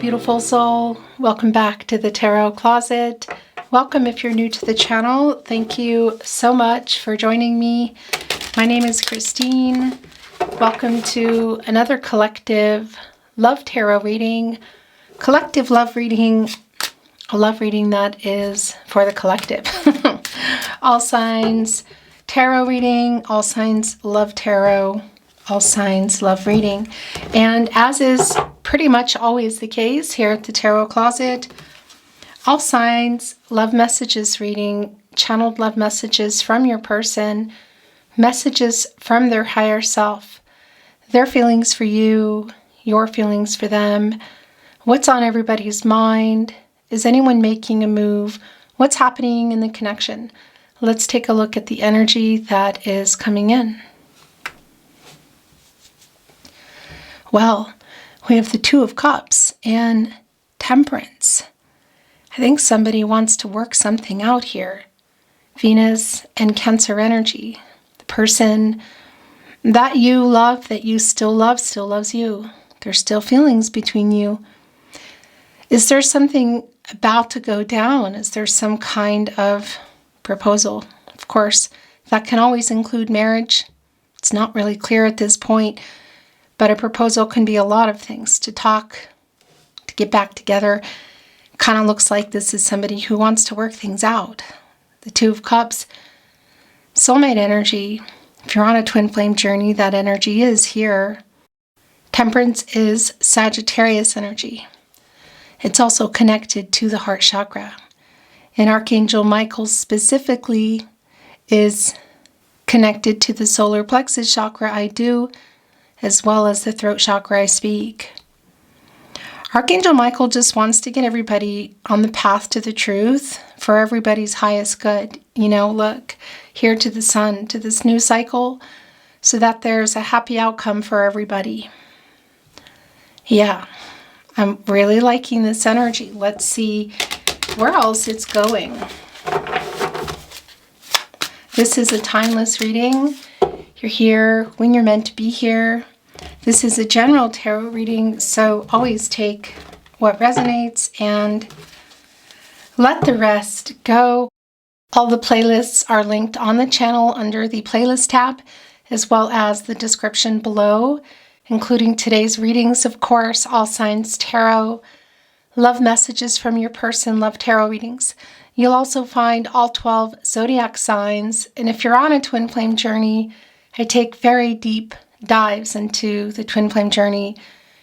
beautiful soul. Welcome back to the Tarot Closet. Welcome if you're new to the channel. Thank you so much for joining me. My name is Christine. Welcome to another collective love tarot reading. Collective love reading. A love reading that is for the collective. All signs tarot reading. All signs love tarot. All signs love reading. And as is pretty much always the case here at the Tarot Closet, all signs love messages reading, channeled love messages from your person, messages from their higher self, their feelings for you, your feelings for them, what's on everybody's mind, is anyone making a move, what's happening in the connection. Let's take a look at the energy that is coming in. Well, we have the Two of Cups and Temperance. I think somebody wants to work something out here. Venus and Cancer energy. The person that you love, that you still love, still loves you. There's still feelings between you. Is there something about to go down? Is there some kind of proposal? Of course, that can always include marriage. It's not really clear at this point. But a proposal can be a lot of things. To talk, to get back together. Kind of looks like this is somebody who wants to work things out. The Two of Cups, soulmate energy. If you're on a twin flame journey, that energy is here. Temperance is Sagittarius energy. It's also connected to the heart chakra. And Archangel Michael specifically is connected to the solar plexus chakra, I do, as well as the throat chakra, I speak. Archangel Michael just wants to get everybody on the path to the truth for everybody's highest good. You know, look, here to the sun, to this new cycle, so that there's a happy outcome for everybody. Yeah, I'm really liking this energy. Let's see where else it's going. This is a timeless reading. You're here when you're meant to be here. This is a general tarot reading, so always take what resonates and let the rest go. All the playlists are linked on the channel under the playlist tab, as well as the description below, including today's readings, of course, all signs tarot, love messages from your person, love tarot readings. You'll also find all 12 zodiac signs, and if you're on a twin flame journey, I take very deep dives into the twin flame journey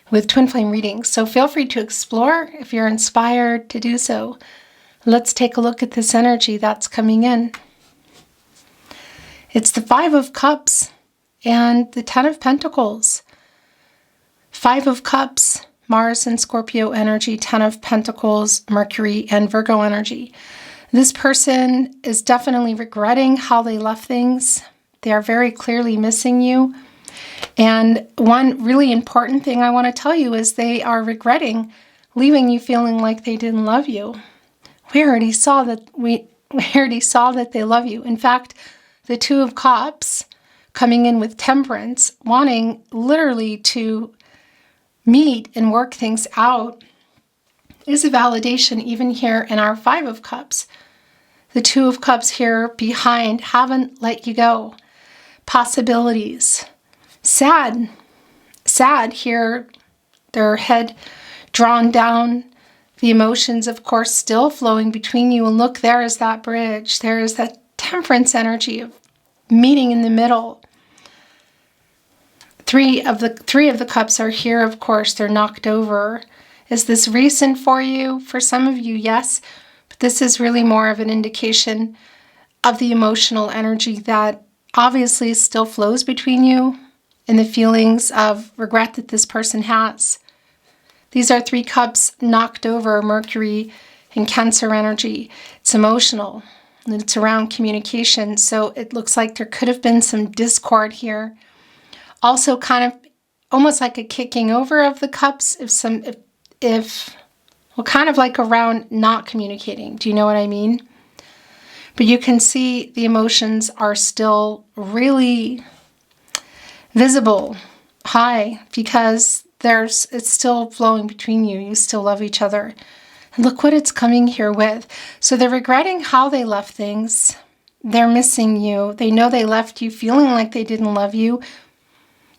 with twin flame readings. So feel free to explore if you're inspired to do so. Let's take a look at this energy that's coming in. It's the Five of Cups and the Ten of Pentacles. Five of Cups, Mars and Scorpio energy, Ten of Pentacles, Mercury and Virgo energy. This person is definitely regretting how they left things. They are very clearly missing you. And one really important thing I want to tell you is they are regretting leaving you feeling like they didn't love you. We already saw that they love you. In fact, the Two of Cups coming in with Temperance, wanting literally to meet and work things out, is a validation even here in our Five of Cups. The Two of Cups here behind haven't let you go. Possibilities. Sad here, their head drawn down, the emotions, of course, still flowing between you. And look, there is that bridge. There is that Temperance energy of meeting in the middle. Three of the cups are here, of course. They're knocked over. Is this recent for you? For some of you, yes. But this is really more of an indication of the emotional energy that obviously still flows between you and the feelings of regret that this person has. These are three cups knocked over, Mercury and Cancer energy. It's emotional and it's around communication. So it looks like there could have been some discord here. Also kind of almost like a kicking over of the cups well, kind of like around not communicating. Do you know what I mean? But you can see the emotions are still really visible, high, because it's still flowing between you. You still love each other. And look what it's coming here with. So they're regretting how they left things. They're missing you. They know they left you feeling like they didn't love you.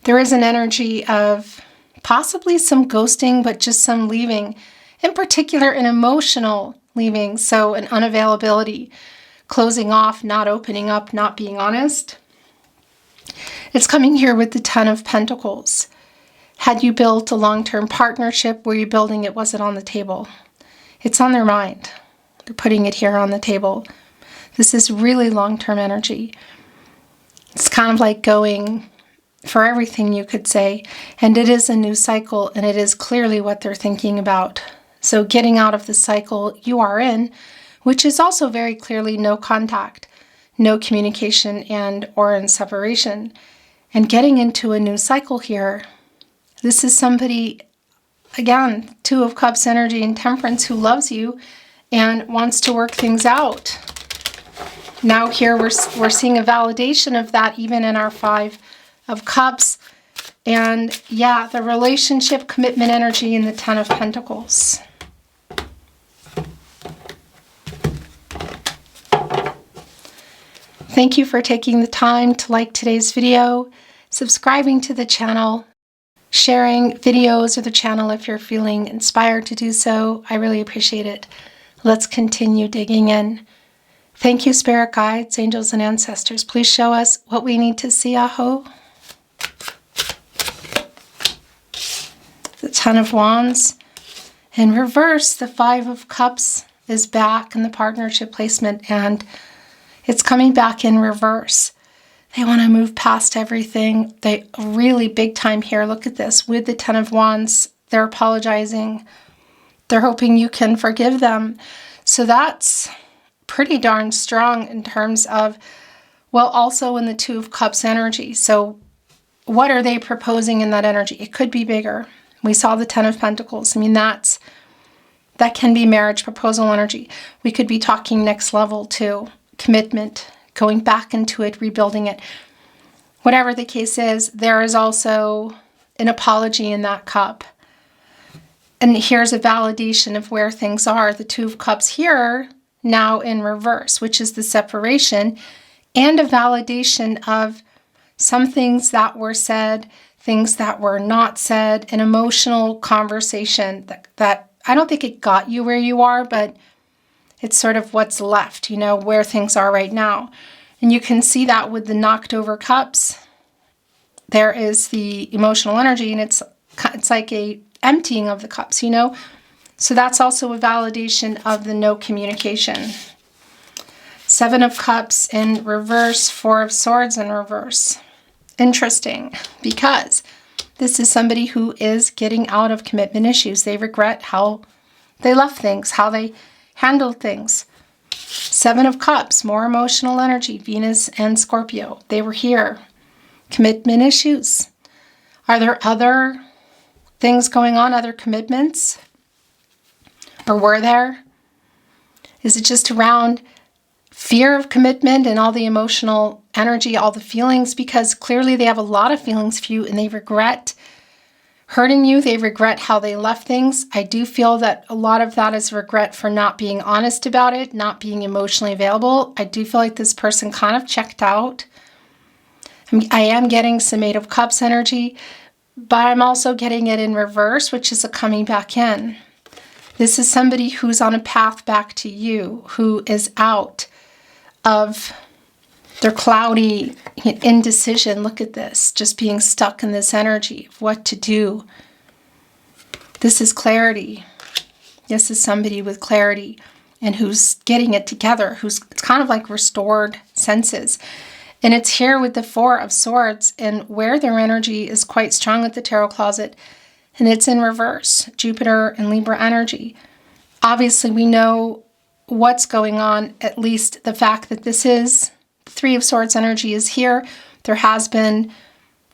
There is an energy of possibly some ghosting, but just some leaving. In particular, an emotional leaving. So an unavailability, closing off, not opening up, not being honest. It's coming here with the Ten of Pentacles. Had you built a long-term partnership? Were you building it? Was it on the table? It's on their mind. They're putting it here on the table. This is really long-term energy. It's kind of like going for everything, you could say. And it is a new cycle, and it is clearly what they're thinking about. So getting out of the cycle you are in, which is also very clearly no contact, no communication, and or in separation. And getting into a new cycle here. This is somebody, again, Two of Cups energy and Temperance, who loves you and wants to work things out. Now here we're seeing a validation of that even in our Five of Cups. And yeah, the relationship commitment energy in the Ten of Pentacles. Thank you for taking the time to like today's video, subscribing to the channel, sharing videos or the channel if you're feeling inspired to do so. I really appreciate it. Let's continue digging in. Thank you, spirit guides, angels, and ancestors. Please show us what we need to see, aho. The Ten of Wands. In reverse, the Five of Cups is back in the partnership placement, and it's coming back in reverse. They want to move past everything. They really big time here. Look at this. With the Ten of Wands, they're apologizing. They're hoping you can forgive them. So that's pretty darn strong in terms of, well, also in the Two of Cups energy. So what are they proposing in that energy? It could be bigger. We saw the Ten of Pentacles. I mean, that can be marriage proposal energy. We could be talking next level too. Commitment, going back into it, rebuilding it. Whatever the case is, there is also an apology in that cup. And here's a validation of where things are. The Two of Cups here, now in reverse, which is the separation, and a validation of some things that were said, things that were not said, an emotional conversation that I don't think it got you where you are, but it's sort of what's left, you know, where things are right now. And you can see that with the knocked over cups. There is the emotional energy, and it's like a emptying of the cups, you know. So that's also a validation of the no communication. Seven of Cups in reverse, Four of Swords in reverse. Interesting, because this is somebody who is getting out of commitment issues. They regret how they left things, how they handled things. Seven of Cups, more emotional energy, Venus and Scorpio. They were here. Commitment issues. Are there other things going on, other commitments? Or were there? Is it just around fear of commitment and all the emotional energy, all the feelings? Because clearly they have a lot of feelings for you, and they regret hurting you. They regret how they left things. I do feel that a lot of that is regret for not being honest about it, not being emotionally available. I do feel like this person kind of checked out. I am getting some Eight of Cups energy, but I'm also getting it in reverse, which is a coming back in. This is somebody who's on a path back to you, who is out of their cloudy indecision. Look at this, just being stuck in this energy of what to do. This is clarity. This is somebody with clarity and who's getting it together, it's kind of like restored senses. And it's here with the Four of Swords, and where their energy is quite strong with the Tarot Closet, and it's in reverse, Jupiter and Libra energy. Obviously, we know what's going on, at least the fact that this is Three of Swords energy is here. There has been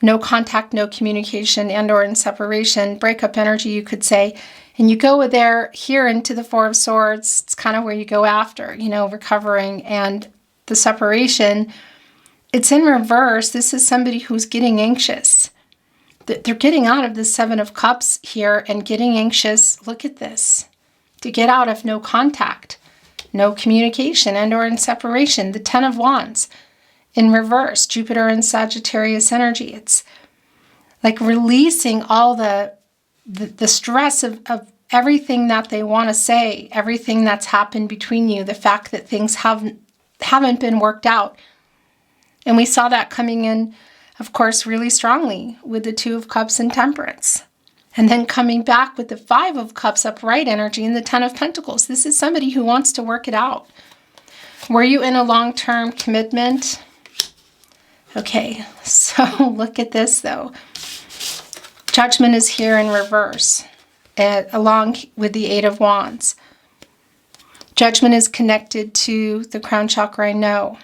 no contact, no communication, and or in separation, breakup energy, you could say. And you go there, here into the Four of Swords. It's kind of where you go after, you know, recovering and the separation. It's in reverse. This is somebody who's getting anxious. They're getting out of the Seven of Cups here and getting anxious. Look at this. To get out of no contact, no communication, and or in separation. The Ten of Wands in reverse, Jupiter and Sagittarius energy. It's like releasing all the stress of everything that they want to say, everything that's happened between you, the fact that things haven't been worked out. And we saw that coming in, of course, really strongly with the Two of Cups and Temperance. And then coming back with the Five of Cups upright energy and the Ten of Pentacles. This is somebody who wants to work it out. Were you in a long-term commitment? Okay, so look at this though. Judgment is here in reverse, along with the Eight of Wands. Judgment is connected to the crown chakra, I know.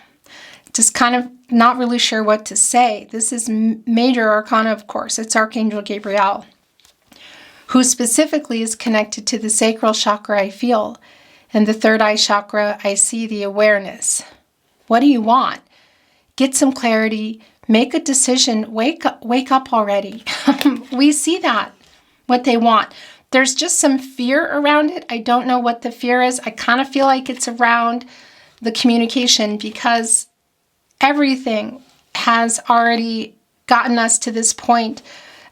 Just kind of not really sure what to say. This is major arcana, of course. It's Archangel Gabriel, who specifically is connected to the sacral chakra, I feel. And the third eye chakra, I see the awareness. What do you want? Get some clarity. Make a decision. Wake up already. We see that, what they want. There's just some fear around it. I don't know what the fear is. I kind of feel like it's around the communication, because everything has already gotten us to this point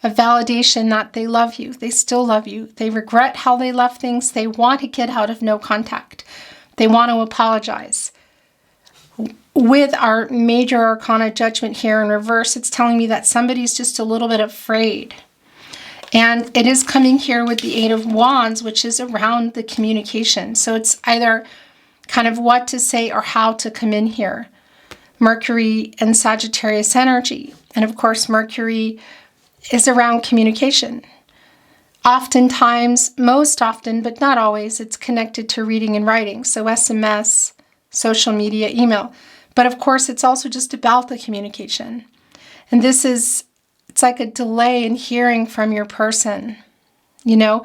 of validation that they love you. They still love you. They regret how they left things. They want to get out of no contact. They want to apologize. With our major arcana Judgment here in reverse, it's telling me that somebody's just a little bit afraid. And it is coming here with the Eight of Wands, which is around the communication. So it's either kind of what to say or how to come in here. Mercury and Sagittarius energy. And of course, Mercury is around communication. Oftentimes, most often, but not always, it's connected to reading and writing. So SMS, social media, email. But of course, it's also just about the communication. And this is, it's like a delay in hearing from your person, you know?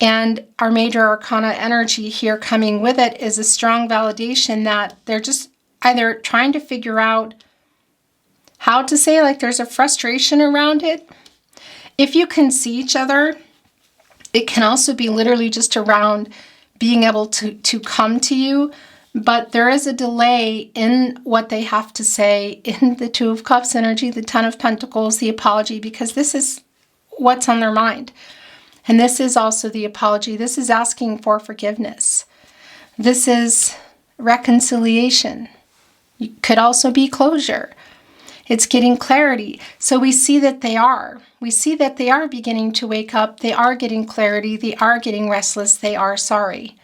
And our major arcana energy here coming with it is a strong validation that they're just either trying to figure out how to say, like there's a frustration around it. If you can see each other, it can also be literally just around being able to come to you. But there is a delay in what they have to say in the Two of Cups energy, the Ten of Pentacles, the apology, because this is what's on their mind. And this is also the apology. This is asking for forgiveness. This is reconciliation. It could also be closure. It's getting clarity. So we see that they are. We see that they are beginning to wake up. They are getting clarity. They are getting restless. They are sorry.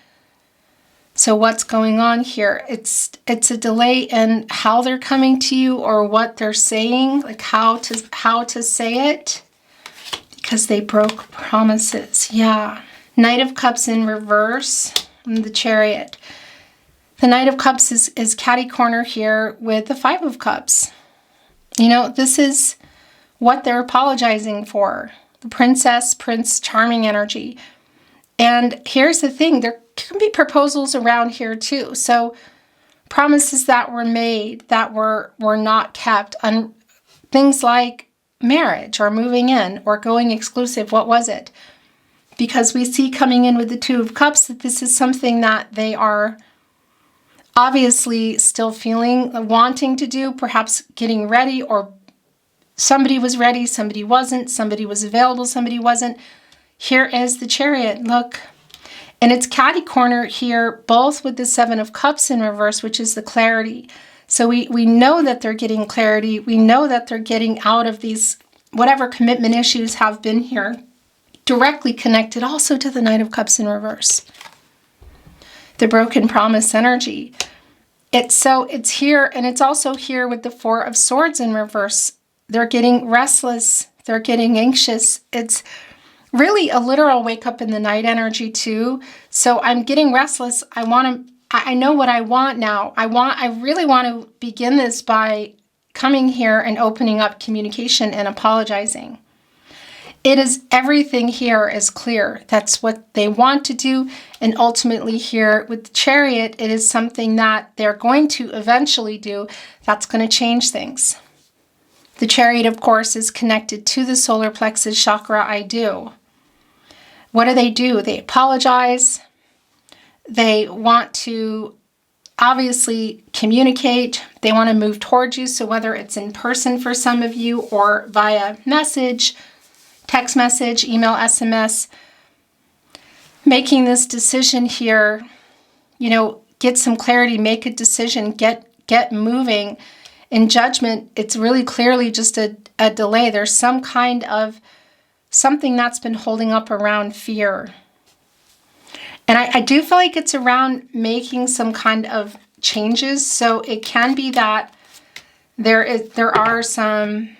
So what's going on here? It's a delay in how they're coming to you or what they're saying, like how to say it, because they broke promises. Yeah. Knight of Cups in reverse and the Chariot. The Knight of Cups is catty corner here with the Five of Cups. You know, this is what they're apologizing for. The Princess, Prince Charming energy. And here's the thing, there can be proposals around here too. So promises that were made that were not kept. Things like marriage or moving in or going exclusive. What was it? Because we see coming in with the Two of Cups that this is something that they are obviously still feeling, wanting to do, perhaps getting ready, or somebody was ready, somebody wasn't, somebody was available, somebody wasn't. Here is the Chariot, look. And it's catty corner here, both with the Seven of Cups in reverse, which is the clarity. So we know that they're getting clarity. We know that they're getting out of these, whatever commitment issues have been here, directly connected also to the Knight of Cups in reverse. The broken promise energy. It's here, and it's also here with the Four of Swords in reverse. They're getting restless. They're getting anxious. It's really a literal wake up in the night energy too. So I'm getting restless. I know what I want now. I really want to begin this by coming here and opening up communication and apologizing. It is, everything here is clear. That's what they want to do. And ultimately here with the Chariot, it is something that they're going to eventually do that's going to change things. The Chariot, of course, is connected to the solar plexus chakra, I do. What do? They apologize. They want to obviously communicate. They want to move towards you. So whether it's in person for some of you or via message, text message, email, SMS, making this decision here, get some clarity, make a decision, get moving. In Judgment, it's really clearly just a delay. There's some kind of something that's been holding up around fear. And I do feel like it's around making some kind of changes. So it can be that there are some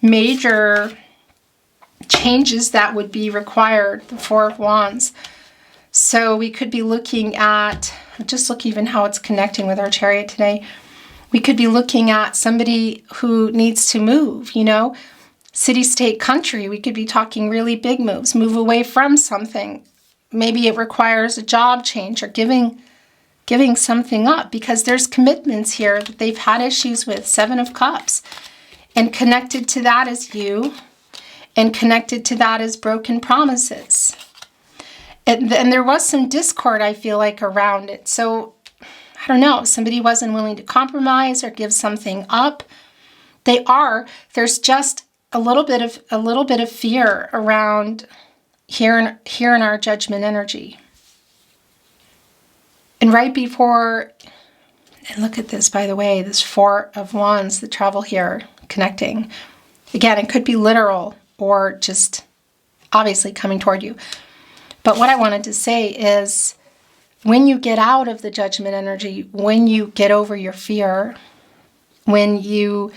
major changes that would be required, the Four of Wands. So we could be looking at, just look even how it's connecting with our Chariot today. We could be looking at somebody who needs to move, city, state, country. We could be talking really big moves, move away from something. Maybe it requires a job change or giving something up, because there's commitments here that they've had issues with. Seven of Cups. And connected to that is you. And connected to that is broken promises. And there was some discord, I feel like, around it. So, I don't know, somebody wasn't willing to compromise or give something up. There's just a little bit of fear around here in our Judgment energy. And right before, and look at this, by the way, this Four of Wands, the travel here, connecting. Again, it could be literal or just obviously coming toward you. But what I wanted to say is, when you get out of the Judgment energy, when you get over your fear, when you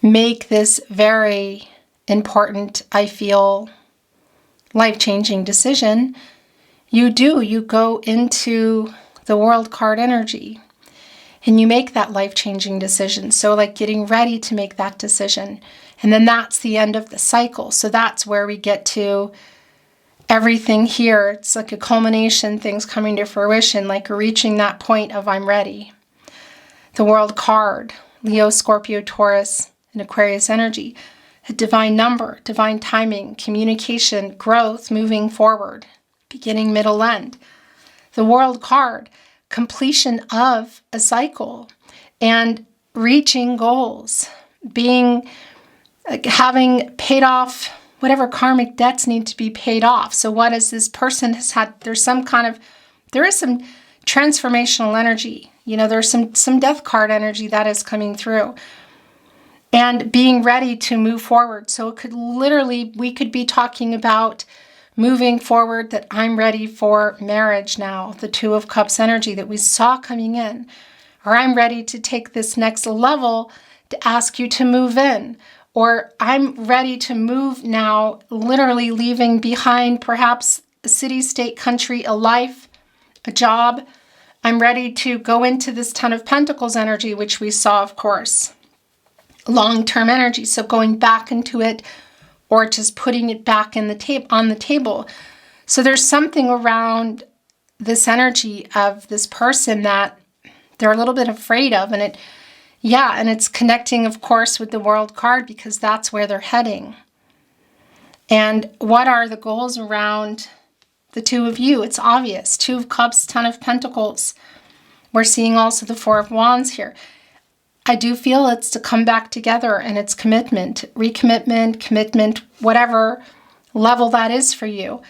make this very important, I feel, life-changing decision, you go into the World card energy and you make that life-changing decision. So like getting ready to make that decision. And then that's the end of the cycle. So that's where we get to everything here. It's like a culmination, things coming to fruition, like reaching that point of I'm ready. The World card, Leo, Scorpio, Taurus, and Aquarius energy. A divine number, divine timing, communication, growth, moving forward, beginning, middle, end. The World card, completion of a cycle and reaching goals, having paid off whatever karmic debts need to be paid off. So what is this person has had, there is some transformational energy. There's some death card energy that is coming through. And being ready to move forward. So we could be talking about moving forward, that I'm ready for marriage now, the Two of Cups energy that we saw coming in. Or I'm ready to take this next level to ask you to move in. Or I'm ready to move now, literally leaving behind perhaps a city, state, country, a life, a job. I'm ready to go into this Ten of Pentacles energy, which we saw, of course. Long-term energy, so going back into it or just putting it back on the table. So there's something around this energy of this person that they're a little bit afraid of, and it's connecting, of course, with the World card, because that's where they're heading. And what are the goals around the two of you? It's obvious. Two of Cups, Ten of Pentacles. We're seeing also the Four of Wands here. I do feel it's to come back together, and it's commitment, recommitment, commitment, whatever level that is for you.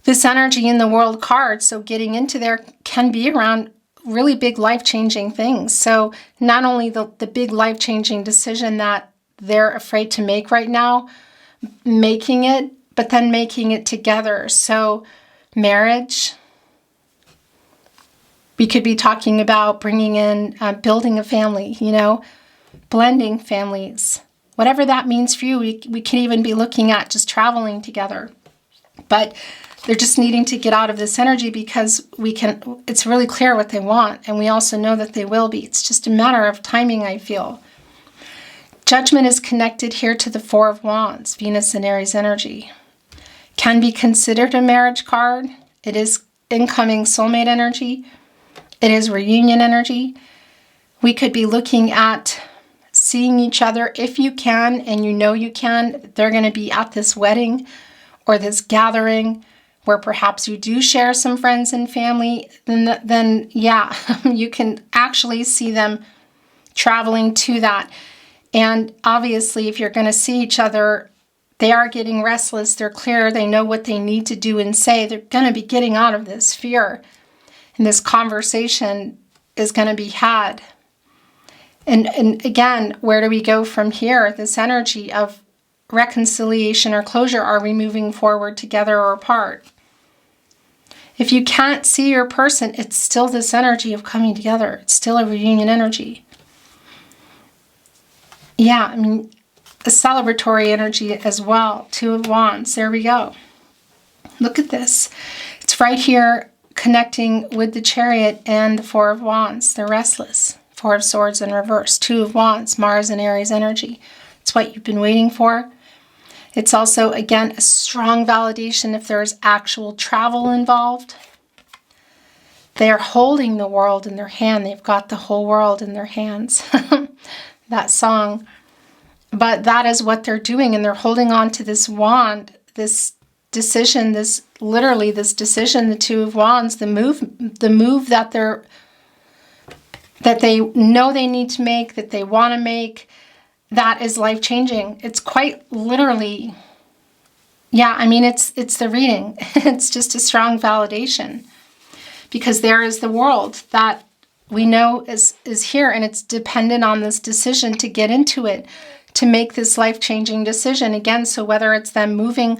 This energy in the World card, so getting into there, can be around really big life-changing things. So not only the big life-changing decision that they're afraid to make right now, making it, but then making it together. So marriage. We could be talking about bringing in, building a family, blending families. Whatever that means for you, we can even be looking at just traveling together. But they're just needing to get out of this energy, because it's really clear what they want. And we also know that they will be. It's just a matter of timing, I feel. Judgment is connected here to the Four of Wands, Venus and Aries energy. Can be considered a marriage card. It is incoming soulmate energy. It is reunion energy. We could be looking at seeing each other, if you can, and you know you can, they're going to be at this wedding or this gathering where perhaps you do share some friends and family, then yeah, you can actually see them traveling to that. And obviously, if you're going to see each other, they are getting restless, they're clear, they know what they need to do and say. They're going to be getting out of this fear. And this conversation is going to be had. And again, where do we go from here? This energy of reconciliation or closure. Are we moving forward together or apart? If you can't see your person, it's still this energy of coming together. It's still a reunion energy. Yeah, I mean, a celebratory energy as well. Two of Wands. There we go. Look at this. It's right here connecting with the Chariot and the Four of Wands. They're restless. Four of Swords in reverse. Two of Wands. Mars and Aries energy. It's what you've been waiting for. It's also, again, a strong validation if there is actual travel involved. They are holding the world in their hand. They've got the whole world in their hands. That song. But that is what they're doing, and they're holding on to this wand, this decision, this decision, the Two of Wands, the move that they know they need to make, that they want to make. That is life-changing. It's quite literally, yeah, I mean, it's the reading. It's just a strong validation, because there is the world that we know is here, and it's dependent on this decision to get into it, to make this life-changing decision. Again, so whether it's them moving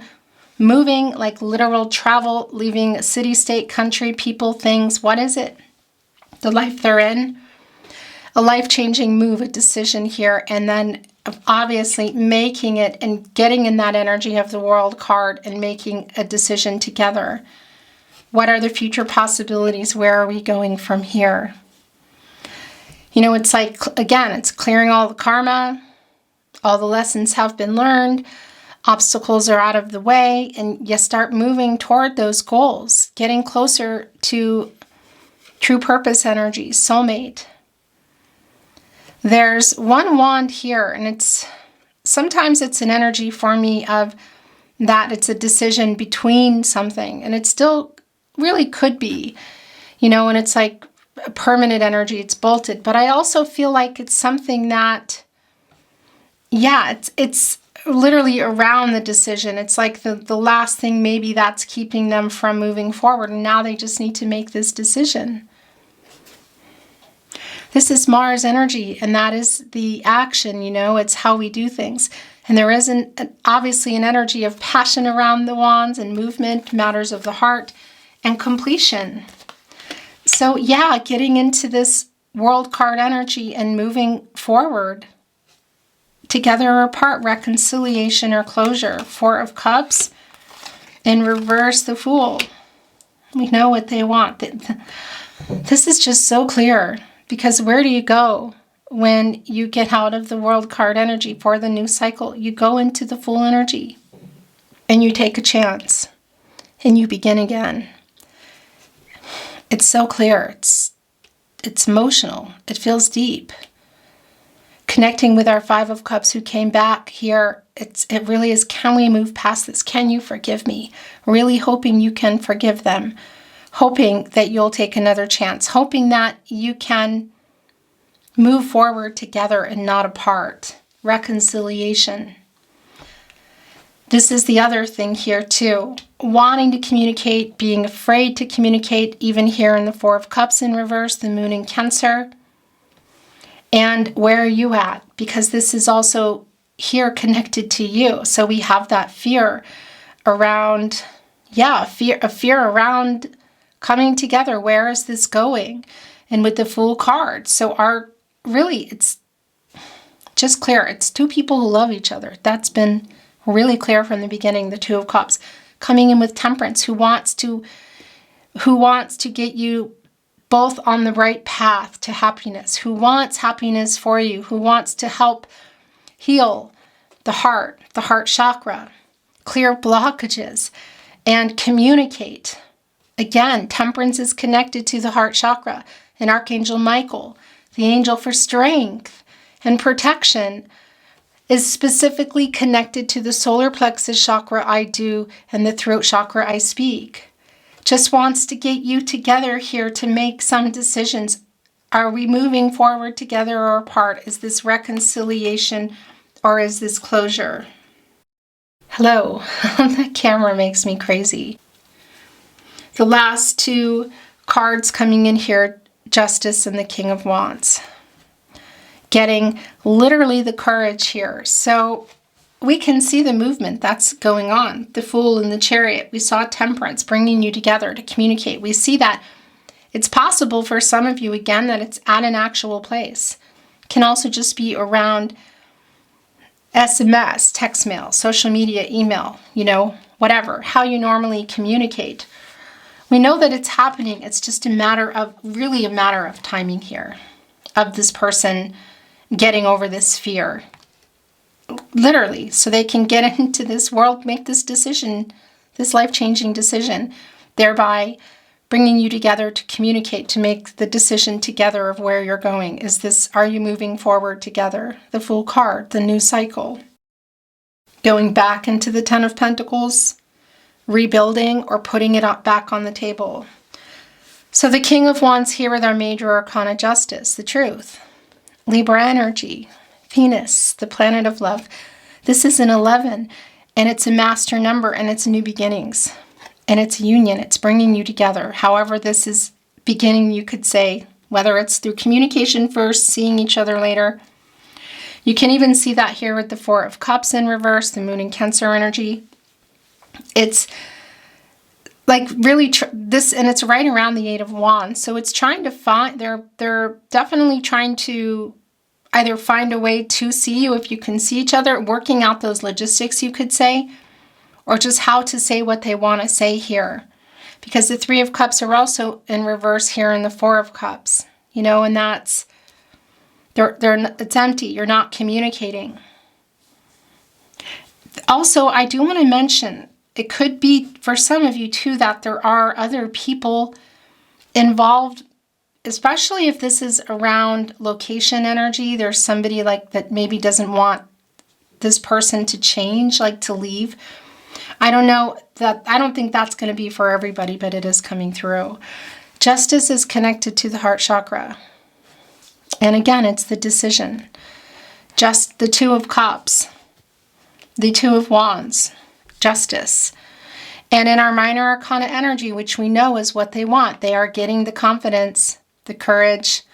like literal travel, leaving a city, state, country, people, things, what is it? The life they're in. A life-changing move, a decision here, and then obviously making it and getting in that energy of the World card and making a decision together. What are the future possibilities? Where are we going from here? You know, it's like, again, it's clearing all the karma. All the lessons have been learned. Obstacles are out of the way, and you start moving toward those goals, getting closer to true purpose energy, soulmate. There's one wand here, and sometimes it's an energy for me of that it's a decision between something, and it still really could be, you know, and it's like a permanent energy, it's bolted. But I also feel like it's something that, yeah, it's literally around the decision. It's like the last thing maybe that's keeping them from moving forward, and now they just need to make this decision. This is Mars energy, and that is the action, you know, it's how we do things. And there is obviously an energy of passion around the wands and movement, matters of the heart, and completion. So yeah, getting into this World card energy and moving forward, together or apart, reconciliation or closure. Four of Cups, in reverse, the Fool. We know what they want. This is just so clear. Because where do you go when you get out of the World card energy for the new cycle? You go into the Fool energy, and you take a chance, and you begin again. It's so clear. It's emotional. It feels deep. Connecting with our Five of Cups who came back here, it really is, can we move past this? Can you forgive me? Really hoping you can forgive them. Hoping that you'll take another chance, hoping that you can move forward together and not apart. Reconciliation. This is the other thing here too. Wanting to communicate, being afraid to communicate, even here in the Four of Cups in reverse, the Moon in Cancer. And where are you at? Because this is also here connected to you. So we have that fear around, a fear around coming together. Where is this going? And with the Fool card. So it's just clear. It's two people who love each other. That's been really clear from the beginning. The Two of Cups coming in with Temperance, who wants to get you both on the right path to happiness, who wants happiness for you, who wants to help heal the heart chakra, clear blockages, and communicate. Again, Temperance is connected to the heart chakra, and Archangel Michael, the angel for strength and protection is specifically connected to the solar plexus chakra I do and the throat chakra I speak. Just wants to get you together here to make some decisions. Are we moving forward together or apart? Is this reconciliation or is this closure? Hello, that camera makes me crazy. The last two cards coming in here, Justice and the King of Wands. Getting literally the courage here. So we can see the movement that's going on. The Fool and the Chariot. We saw Temperance bringing you together to communicate. We see that it's possible for some of you, again, that it's at an actual place. It can also just be around SMS, text mail, social media, email, whatever, how you normally communicate. We know that it's happening. It's just really a matter of timing here, of this person getting over this fear. Literally, so they can get into this world, make this decision, this life-changing decision, thereby bringing you together to communicate, to make the decision together of where you're going. Are you moving forward together? The Fool card, the new cycle. Going back into the Ten of Pentacles, rebuilding, or putting it back on the table. So the King of Wands here with our major arcana, Justice, the Truth. Libra energy, Venus, the planet of love. This is an 11, and it's a master number, and it's new beginnings. And it's a union. It's bringing you together. However this is beginning, you could say, whether it's through communication first, seeing each other later. You can even see that here with the Four of Cups in reverse, the Moon and Cancer energy. It's like really this, and it's right around the Eight of Wands. So it's trying to find, they're definitely trying to either find a way to see you if you can see each other, working out those logistics, you could say, or just how to say what they want to say here. Because the Three of Cups are also in reverse here in the Four of Cups, and that's, it's empty. You're not communicating. Also, I do want to mention, it could be for some of you too that there are other people involved, especially if this is around location energy. There's somebody like that maybe doesn't want this person to change, like to leave. I don't think that's going to be for everybody, but it is coming through. Justice is connected to the heart chakra. And again, it's the decision. Just the Two of Cups, the Two of Wands, Justice. And in our minor arcana energy, which we know is what they want, they are getting the confidence, the courage,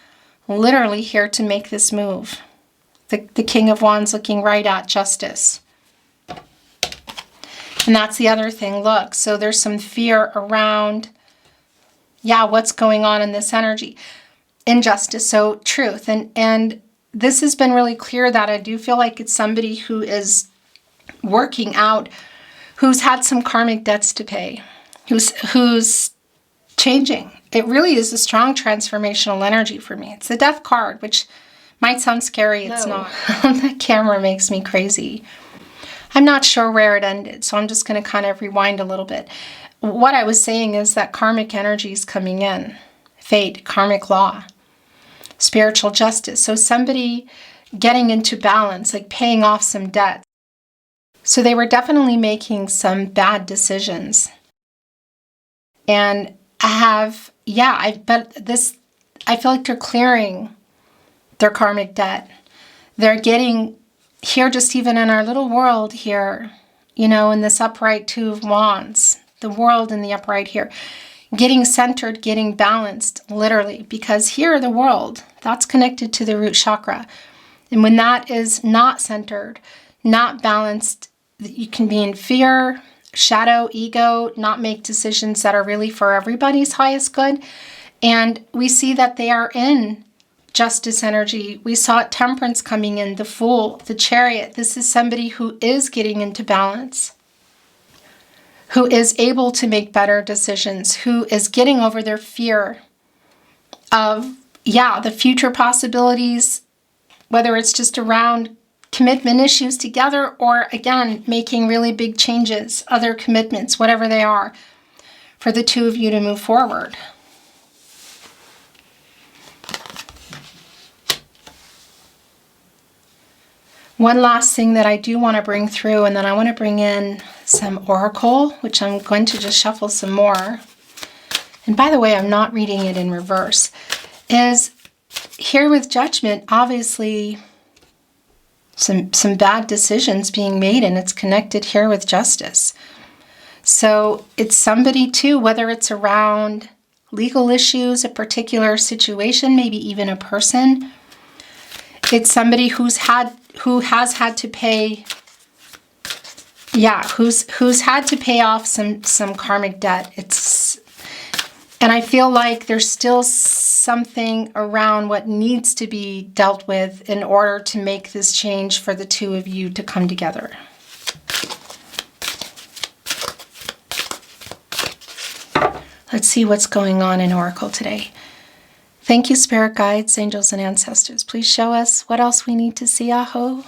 literally here to make this move. The King of Wands looking right at Justice. And that's the other thing. Look, so there's some fear around, what's going on in this energy. Injustice, so truth. And this has been really clear that I do feel like it's somebody who is working out, who's had some karmic debts to pay, who's changing. It really is a strong transformational energy for me. It's the Death card, which might sound scary. It's not. That camera makes me crazy. I'm not sure where it ended, so I'm just going to kind of rewind a little bit. What I was saying is that karmic energy is coming in. Fate, karmic law, spiritual justice. So somebody getting into balance, like paying off some debt. So they were definitely making some bad decisions. And I feel like they're clearing their karmic debt. They're getting here, just even in our little world here, in this upright Two of Wands, the world in the upright here, getting centered, getting balanced, literally, because here, the world, that's connected to the root chakra. And when that is not centered, not balanced, you can be in fear, shadow, ego, not make decisions that are really for everybody's highest good. And we see that they are in Justice energy. We saw Temperance coming in, the Fool, the Chariot. This is somebody who is getting into balance, who is able to make better decisions, who is getting over their fear of, the future possibilities, whether it's just around commitment issues together or, again, making really big changes, other commitments, whatever they are, for the two of you to move forward. One last thing that I do want to bring through, and then I want to bring in some oracle, which I'm going to just shuffle some more. And by the way, I'm not reading it in reverse, is here with Judgment, obviously some bad decisions being made, and it's connected here with Justice. So it's somebody too, whether it's around legal issues, a particular situation, maybe even a person. It's somebody who has had to pay, who's had to pay off some karmic debt. And I feel like there's still something around what needs to be dealt with in order to make this change for the two of you to come together. Let's see what's going on in Oracle today. Thank you, Spirit Guides, Angels, and Ancestors. Please show us what else we need to see, Aho.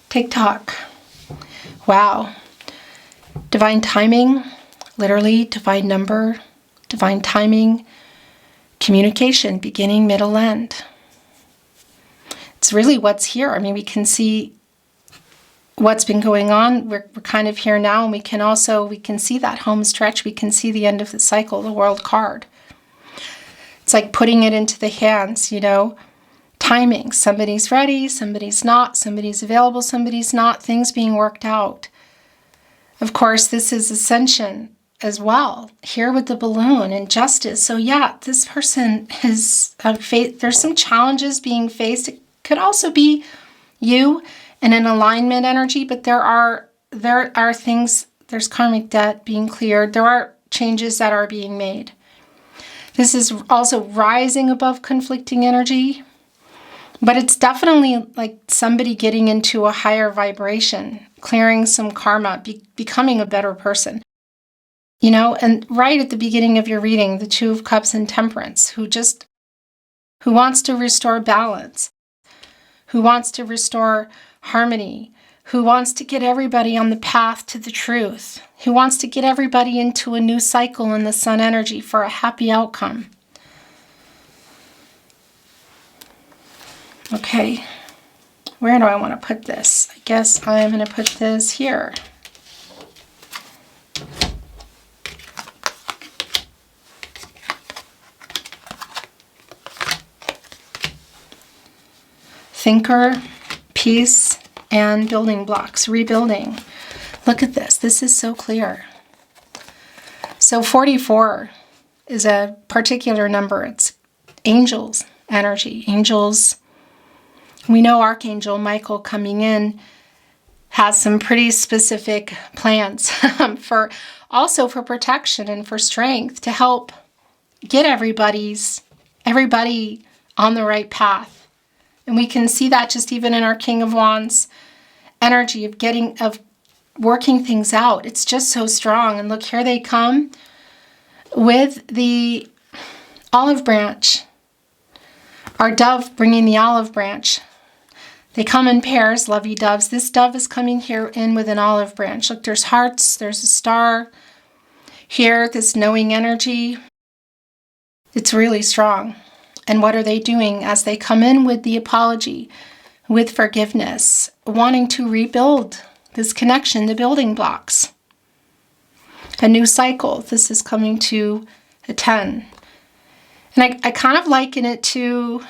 TikTok. Wow. Divine timing, literally divine number, divine timing, communication, beginning, middle, end. It's really what's here. I mean, we can see what's been going on. We're kind of here now, and we can see that home stretch. We can see the end of the cycle, the World card. It's like putting it into the hands, you know. Timing. Somebody's ready, somebody's not, somebody's available, somebody's not. Things being worked out. Of course, this is Ascension as well. Here with the balloon and Justice. So yeah, this person is there's some challenges being faced. It could also be you in an alignment energy, but there are things, there's karmic debt being cleared. There are changes that are being made. This is also rising above conflicting energy. But it's definitely like somebody getting into a higher vibration, clearing some karma, becoming a better person. You know, and right at the beginning of your reading, the Two of Cups and Temperance, who wants to restore balance, who wants to restore harmony, who wants to get everybody on the path to the truth, who wants to get everybody into a new cycle in the Sun energy for a happy outcome. Okay, where do I want to put this? I guess I'm going to put this here. Thinker, peace, and building blocks, rebuilding. Look at this. This is so clear. So 44 is a particular number. It's angels energy. Angels. We know Archangel Michael coming in has some pretty specific plans for protection and for strength to help get everybody on the right path. And we can see that just even in our King of Wands energy of working things out. It's just so strong. And look, here they come with the olive branch. Our dove bringing the olive branch. They come in pairs, lovey doves. This dove is coming here in with an olive branch. Look, there's hearts, there's a star. Here, this knowing energy. It's really strong. And what are they doing as they come in with the apology, with forgiveness, wanting to rebuild this connection, the building blocks? A new cycle. This is coming to a 10. And I kind of liken it to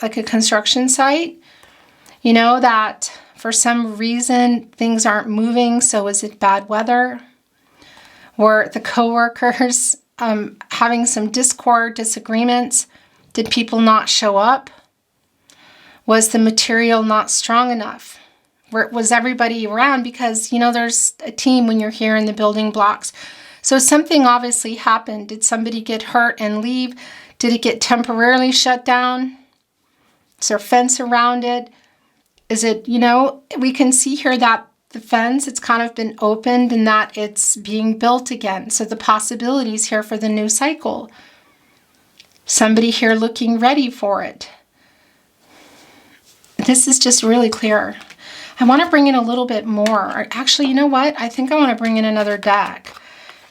like a construction site, you know, that for some reason things aren't moving. So is it bad weather? Were the coworkers having some discord, disagreements? Did people not show up? Was the material not strong enough? Was everybody around? Because, you know, there's a team when you're here in the building blocks. So something obviously happened. Did somebody get hurt and leave? Did it get temporarily shut down? Is there a fence around it? Is it, you know, we can see here that the fence, it's kind of been opened and that it's being built again. So the possibilities here for the new cycle. Somebody here looking ready for it. This is just really clear. I want to bring in a little bit more. Actually, you know what? I think I want to bring in another deck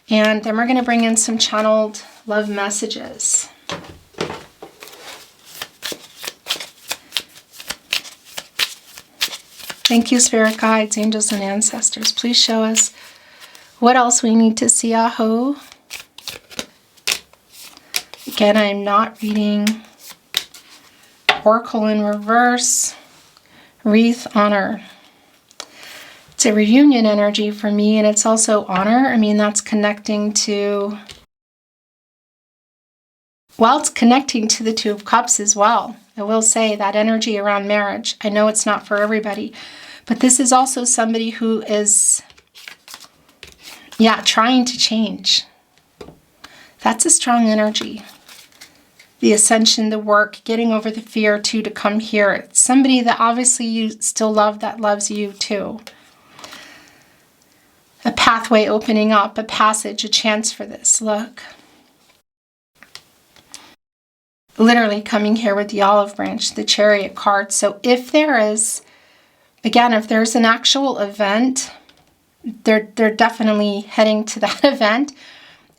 And then we're going to bring in some channeled love messages. Thank you, spirit guides, angels, and ancestors. Please show us what else we need to see. Aho. Again, I'm not reading Oracle in reverse. Wreath, honor. It's a reunion energy for me, and it's also honor. I mean, that's connecting to, well, it's connecting to the Two of Cups as well. I will say that energy around marriage. I know it's not for everybody, but this is also somebody who is, yeah, trying to change. That's a strong energy. The ascension, the work, getting over the fear too, to come here. It's somebody that obviously you still love, that loves you too. A pathway opening up, a passage, a chance for this. Look. Literally coming here with the olive branch, the Chariot card. So if there is, again, if there's an actual event, they're definitely heading to that event.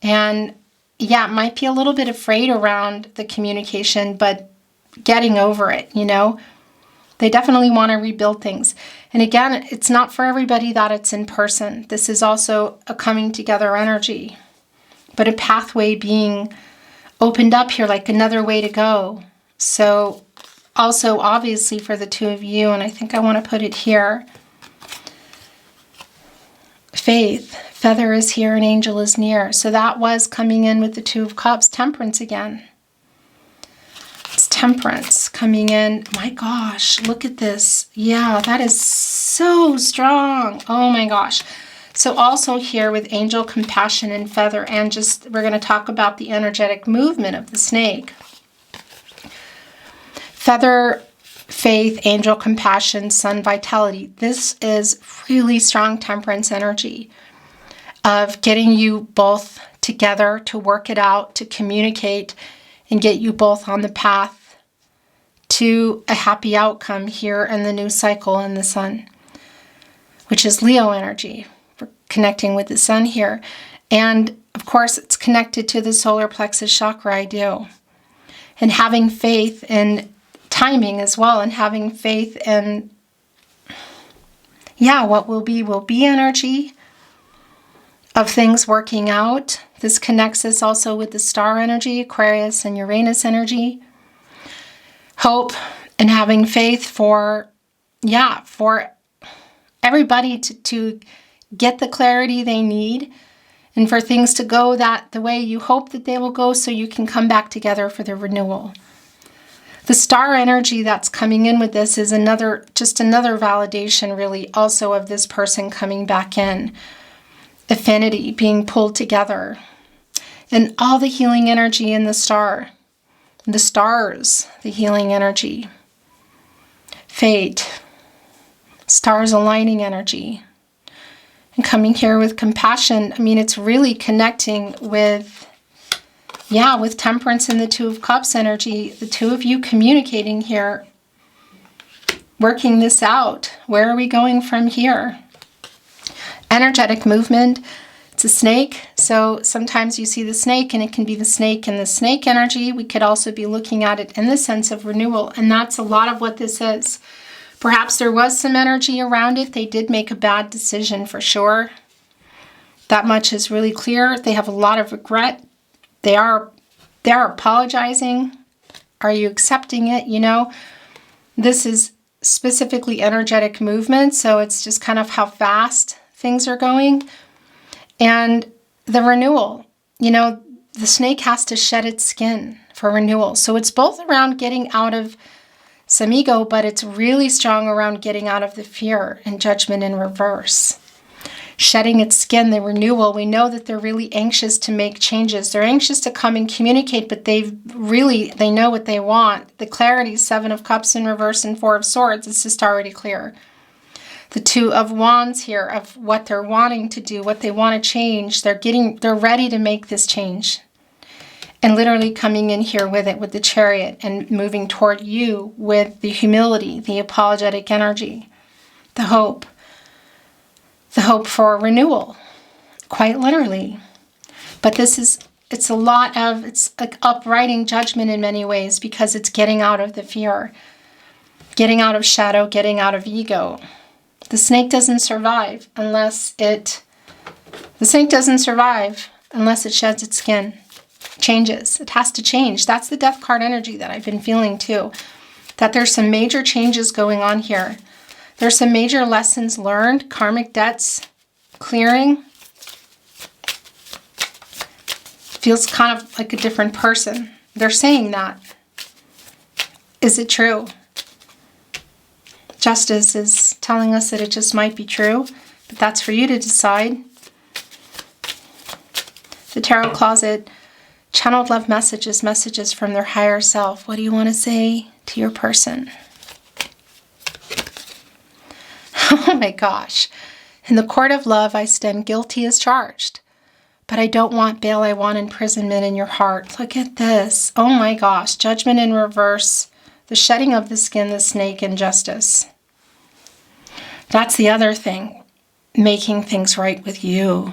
And yeah, it might be a little bit afraid around the communication, but getting over it, you know. They definitely want to rebuild things. And again, it's not for everybody that it's in person. This is also a coming together energy, but a pathway being opened up here, like another way to go. So also obviously for the two of you, and I think I want to put it here. Faith, feather is here and angel is near. So that was coming in with the Two of Cups, temperance again. It's temperance coming in. My gosh, look at this. Yeah, that is so strong. Oh my gosh. So also here with angel, compassion, and feather, and just we're going to talk about the energetic movement of the snake. Feather, faith, angel, compassion, sun, vitality. This is really strong temperance energy of getting you both together to work it out, to communicate, and get you both on the path to a happy outcome here in the new cycle in the sun, which is Leo energy. We're connecting with the sun here. And of course, it's connected to the solar plexus chakra, I do. And having faith in timing as well, and having faith in, yeah, what will be energy of things working out. This connects us also with the star energy, Aquarius and Uranus energy. Hope and having faith for, yeah, for everybody to get the clarity they need, and for things to go the way you hope that they will go, so you can come back together for the renewal. The star energy that's coming in with this is just another validation, really, also of this person coming back in. Affinity being pulled together. And all the healing energy in the star. The stars, the healing energy. Fate. Stars aligning energy. And coming here with compassion. I mean, it's really connecting with, yeah, with temperance and the Two of Cups energy. The two of you communicating here. Working this out. Where are we going from here? Energetic movement. It's a snake. So sometimes you see the snake and it can be the snake and the snake energy. We could also be looking at it in the sense of renewal. And that's a lot of what this is. Perhaps there was some energy around it. They did make a bad decision for sure. That much is really clear. They have a lot of regret. They are apologizing. Are you accepting it? You know, this is specifically energetic movement. So it's just kind of how fast things are going. And the renewal, you know, the snake has to shed its skin for renewal. So it's both around getting out of some ego, but it's really strong around getting out of the fear and judgment in reverse. Shedding its skin, the renewal. We know that they're really anxious to make changes. They're anxious to come and communicate, but they know what they want. The clarity, Seven of Cups in reverse and Four of Swords, it's just already clear. The Two of Wands here of what they're wanting to do, what they want to change. They're ready to make this change. And literally coming in here with it, with the Chariot, and moving toward you with the humility, the apologetic energy, the hope for renewal, quite literally. But it's a lot of, it's like uprighting judgment in many ways, because it's getting out of the fear, getting out of shadow, getting out of ego. The snake doesn't survive unless it sheds its skin, changes. It has to change. That's the death card energy that I've been feeling too, that there's some major changes going on here. There's some major lessons learned, karmic debts clearing. Feels kind of like a different person. They're saying that. Is it true? Justice is telling us that it just might be true, but that's for you to decide. The Tarot Closet, channeled love messages, messages from their higher self. What do you want to say to your person? Oh my gosh. In the court of love, I stand guilty as charged. But I don't want bail, I want imprisonment in your heart. Look at this. Oh my gosh. Judgment in reverse. The shedding of the skin, the snake, and justice. That's the other thing. Making things right with you.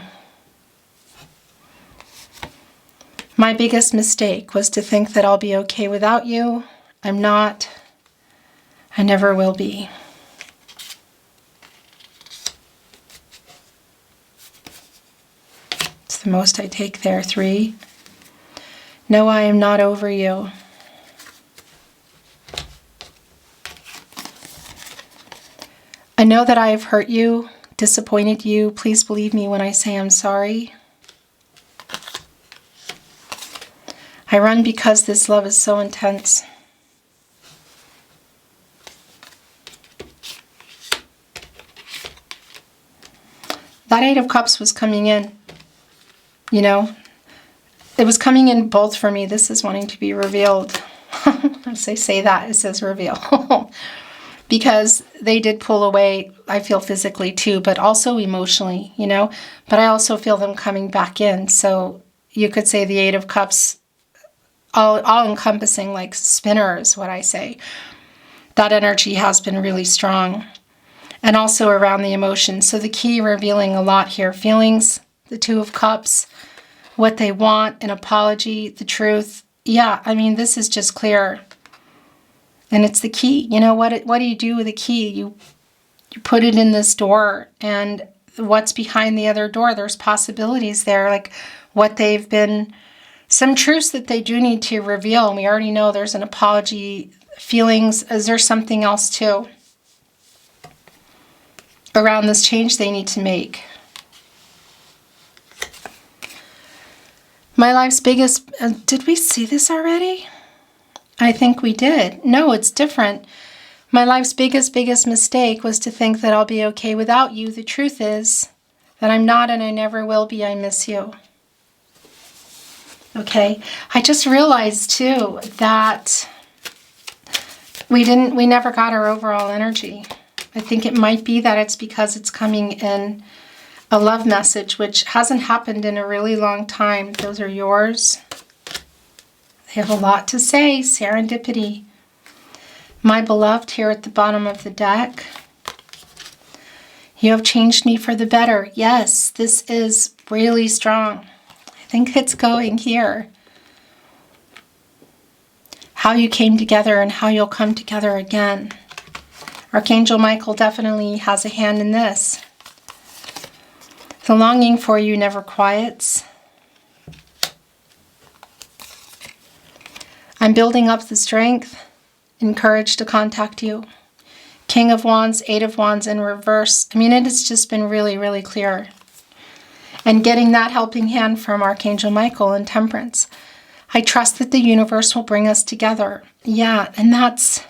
My biggest mistake was to think that I'll be okay without you. I'm not. I never will be. The most I take there. 3. No, I am not over you. I know that I have hurt you, disappointed you. Please believe me when I say I'm sorry. I run because this love is so intense. That 8 of Cups was coming in. You know, it was coming in both for me. This is wanting to be revealed. As I say that, it says reveal. Because they did pull away, I feel physically too, but also emotionally, you know. But I also feel them coming back in. So you could say the 8 of Cups, all encompassing, like spinner is what I say. That energy has been really strong. And also around the emotions. So the key revealing a lot here. Feelings, the 2 of Cups, what they want, an apology, the truth. Yeah, I mean, this is just clear. And it's the key. You know, what do you do with a key? You put it in this door, and what's behind the other door? There's possibilities there, like what they've been, some truths that they do need to reveal. And we already know there's an apology, feelings. Is there something else too around this change they need to make? My life's biggest, did we see this already? I think we did. No, it's different. My life's biggest mistake was to think that I'll be okay without you. The truth is that I'm not, and I never will be. I miss you. Okay. I just realized too that we never got our overall energy. I think it might be that it's because it's coming in a love message, which hasn't happened in a really long time. Those are yours. They have a lot to say. Serendipity. My beloved here at the bottom of the deck. You have changed me for the better. Yes, this is really strong. I think it's going here. How you came together and how you'll come together again. Archangel Michael definitely has a hand in this. The longing for you never quiets. I'm building up the strength and courage to contact you. King of Wands, 8 of Wands in reverse. I mean, it has just been really, really clear. And getting that helping hand from Archangel Michael in Temperance. I trust that the universe will bring us together. Yeah, and that's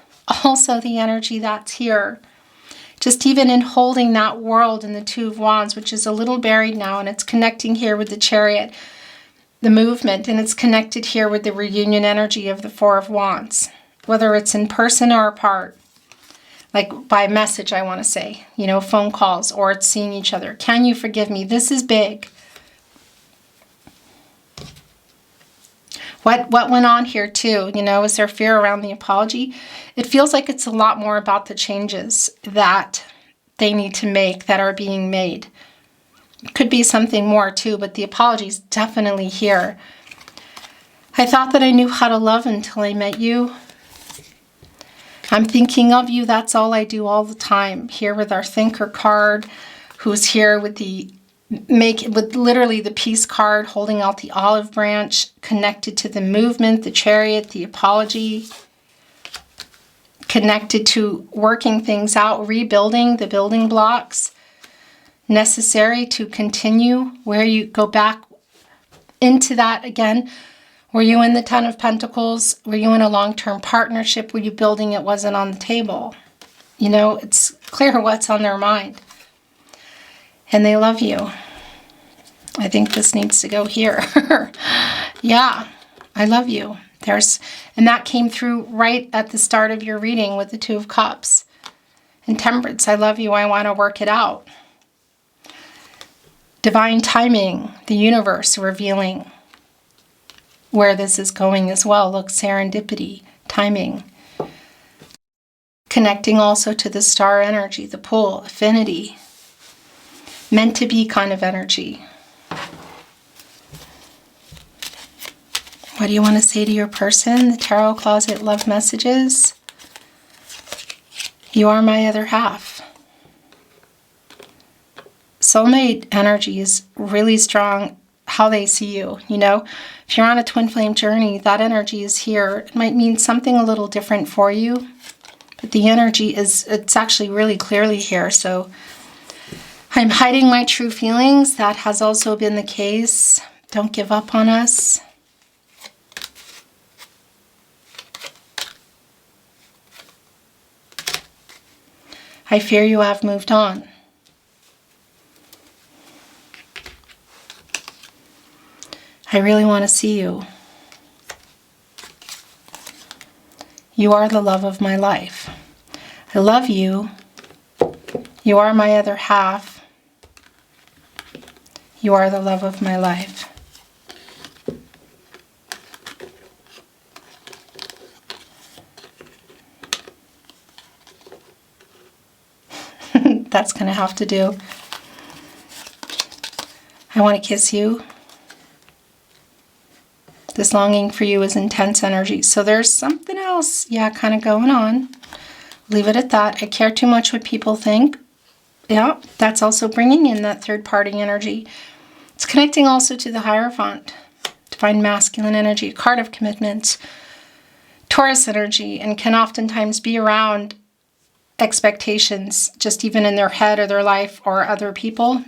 also the energy that's here. Just even in holding that world in the 2 of Wands, which is a little buried now, and it's connecting here with the Chariot, the movement, and it's connected here with the reunion energy of the 4 of Wands, whether it's in person or apart, like by message, I want to say, you know, phone calls, or it's seeing each other. Can you forgive me? This is big. What went on here too, you know, is there fear around the apology? It feels like it's a lot more about the changes that they need to make, that are being made. Could be something more too, but the apology is definitely here. I thought that I knew how to love until I met you. I'm thinking of you. That's all I do all the time. Here with our thinker card, who's here with with literally the peace card, holding out the olive branch, connected to the movement, the chariot, the apology, connected to working things out, rebuilding the building blocks necessary to continue, where you go back into that again. Were you in the Ten of Pentacles? Were you in a long-term partnership? Were you building it wasn't on the table? You know, it's clear what's on their mind. And they love you. I think this needs to go here. Yeah, I love you. And that came through right at the start of your reading with the Two of Cups. And Temperance, I love you. I want to work it out. Divine timing, the universe revealing where this is going as well. Look, serendipity, timing. Connecting also to the star energy, the pull, affinity. Meant to be kind of energy. What do you want to say to your person? The Tarot Closet love messages. You are my other half. Soulmate energy is really strong. How they see you, you know. If you're on a twin flame journey, that energy is here. It might mean something a little different for you, but the energy it's actually really clearly here. So I'm hiding my true feelings. That has also been the case. Don't give up on us. I fear you have moved on. I really want to see you. You are the love of my life. I love you. You are my other half. You are the love of my life. That's going to have to do. I want to kiss you. This longing for you is intense energy. So there's something else, yeah, kind of going on. Leave it at that. I care too much what people think. Yeah, that's also bringing in that third-party energy. It's connecting also to the Hierophant, divine masculine energy, card of commitment, Taurus energy, and can oftentimes be around expectations, just even in their head or their life or other people.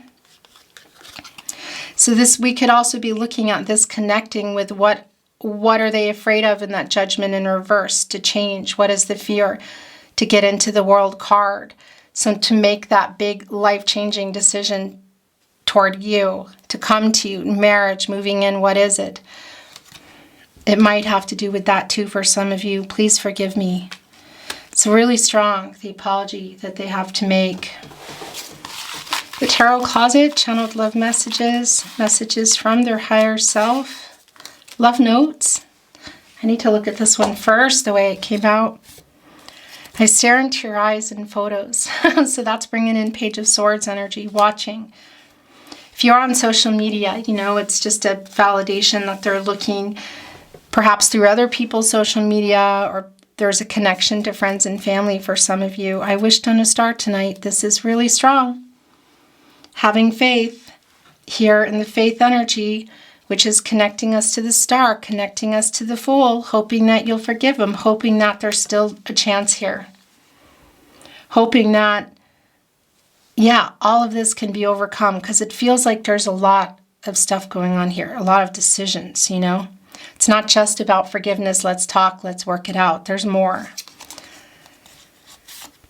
So we could also be looking at this connecting with what are they afraid of in that Judgment in reverse to change? What is the fear to get into the World card? So to make that big life-changing decision toward you, to come to you, marriage, moving in, what is it? It might have to do with that too for some of you. Please forgive me. It's really strong, the apology that they have to make. The Tarot Closet, channeled love messages, messages from their higher self, love notes. I need to look at this one first, the way it came out. I stare into your eyes in photos. So that's bringing in Page of Swords energy, watching. If you're on social media, you know, it's just a validation that they're looking perhaps through other people's social media, or there's a connection to friends and family for some of you. I wished on a star tonight. This is really strong. Having faith here in the faith energy, which is connecting us to the star, connecting us to the Fool, hoping that you'll forgive them, hoping that there's still a chance here. Hoping that, yeah, all of this can be overcome, because it feels like there's a lot of stuff going on here, a lot of decisions, you know. It's not just about forgiveness, let's talk, let's work it out. There's more.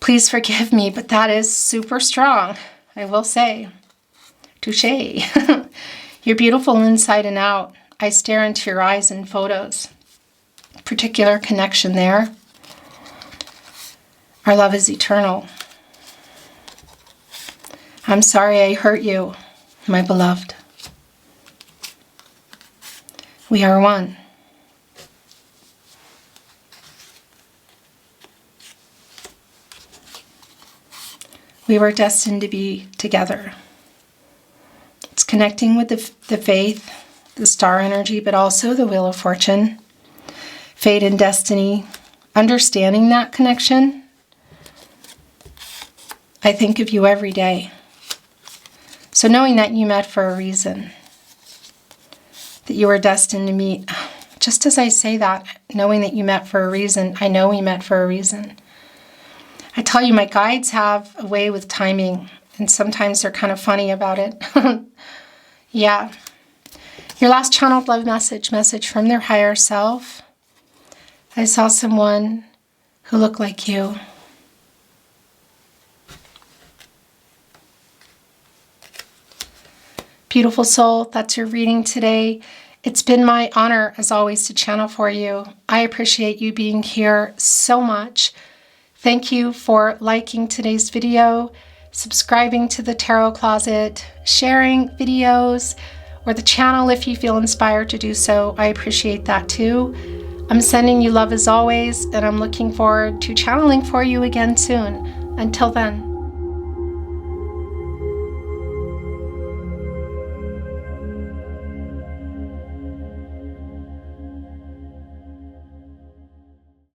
Please forgive me, but that is super strong. I will say, touche. You're beautiful inside and out. I stare into your eyes in photos. Particular connection there. Our love is eternal. I'm sorry I hurt you, my beloved. We are one. We were destined to be together. connecting with the faith, the star energy, but also the Wheel of Fortune, fate and destiny, understanding that connection. I think of you every day. So knowing that you met for a reason, that you were destined to meet, just as I say that, knowing that you met for a reason, I know we met for a reason. I tell you, my guides have a way with timing, and sometimes they're kind of funny about it. Yeah. Your last channeled love message from their higher self. I saw someone who looked like you. Beautiful soul, that's your reading today. It's been my honor, as always, to channel for you. I appreciate you being here so much. Thank you for liking today's video, subscribing to the Tarot Closet, sharing videos, or the channel if you feel inspired to do so. I appreciate that too. I'm sending you love as always, and I'm looking forward to channeling for you again soon. Until then.